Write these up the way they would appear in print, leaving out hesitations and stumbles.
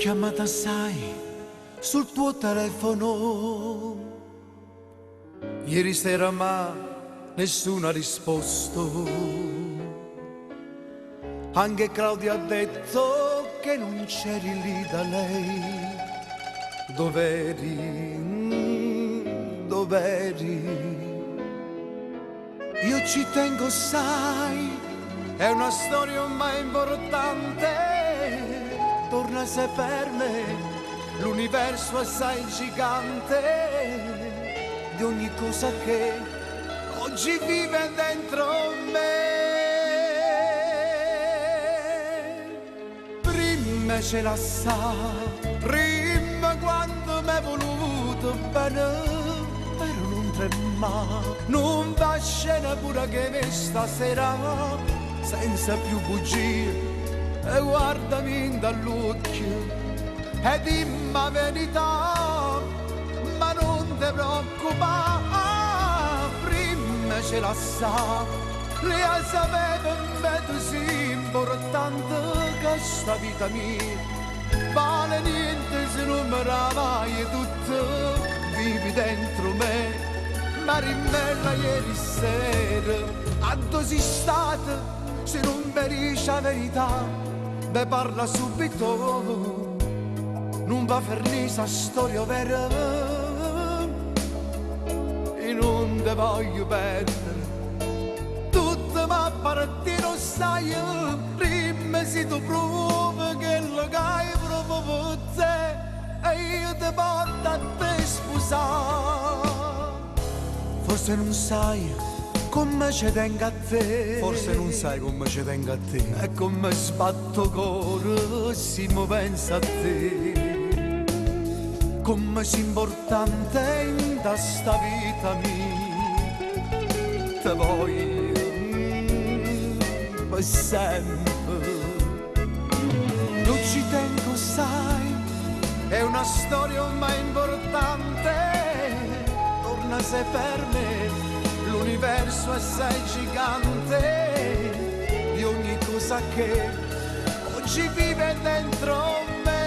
chiamata sai sul tuo telefono ieri sera ma nessuno ha risposto. Anche Claudia ha detto che non c'eri lì da lei. Dov'eri? Dov'eri? Io ci tengo, sai, è una storia ormai importante. Torna se per me, l'universo assai gigante di ogni cosa che oggi vive dentro me. Prima ce la sa, prima quando m'è voluto bene. Però non trema, non va a scena pure che me stasera, senza più bugie, e guardami dall'occhio e dimmi la verità, ma non ti preoccupare, prima ce la sa, lei sapeva me tu sei importante, che sta vita mia vale niente se non me la vai tutto. Vivi dentro me, Marinella ieri sera, a dove sei stata, se non mi dici la verità, me parla subito, non va a finire sta storia vera, e non te voglio perdere, tutto ma partire lo sai, prima se tu provi che lo hai proprio per te. E io ti porto a te sposare. Forse non sai come ci tengo a te. Forse non sai come ci tengo a te. E come sbatto cuore se mi pensa a te. Come sei importante in questa vita mia. Te voglio per sempre. Non ci tengo, sai, è una storia ormai importante, torna se per me, l'universo è assai gigante, di ogni cosa che oggi vive dentro me.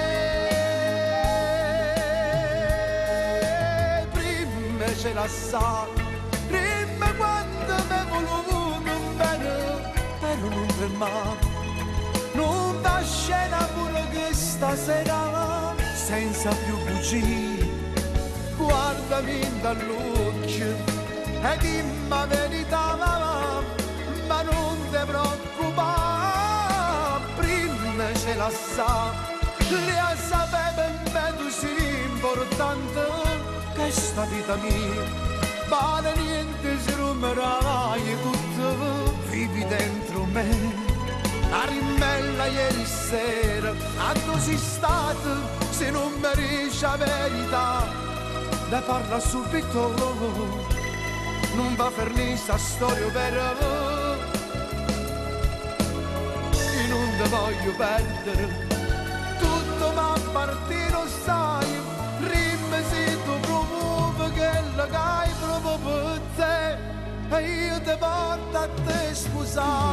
Prima ce la sa, prima quando mi voluto bene, però non trema, non va a scena pure che stasera, senza più bugie, guardami dall'occhio e dimmi la verità, ma non ti preoccupare, prima ce la sa, lei sapeva me tu sei importante, che sta vita mia vale niente se non me la vai tutto, vivi dentro me. Marinella ieri sera, a dove sei stata, se non mi dici la verità, ne parla subito, non va a finire sta storia vera, io non ti voglio perdere, tutto va a partire, lo sai, prima se tu promuovi che lo hai proprio per te, e io ti porto a te sposare.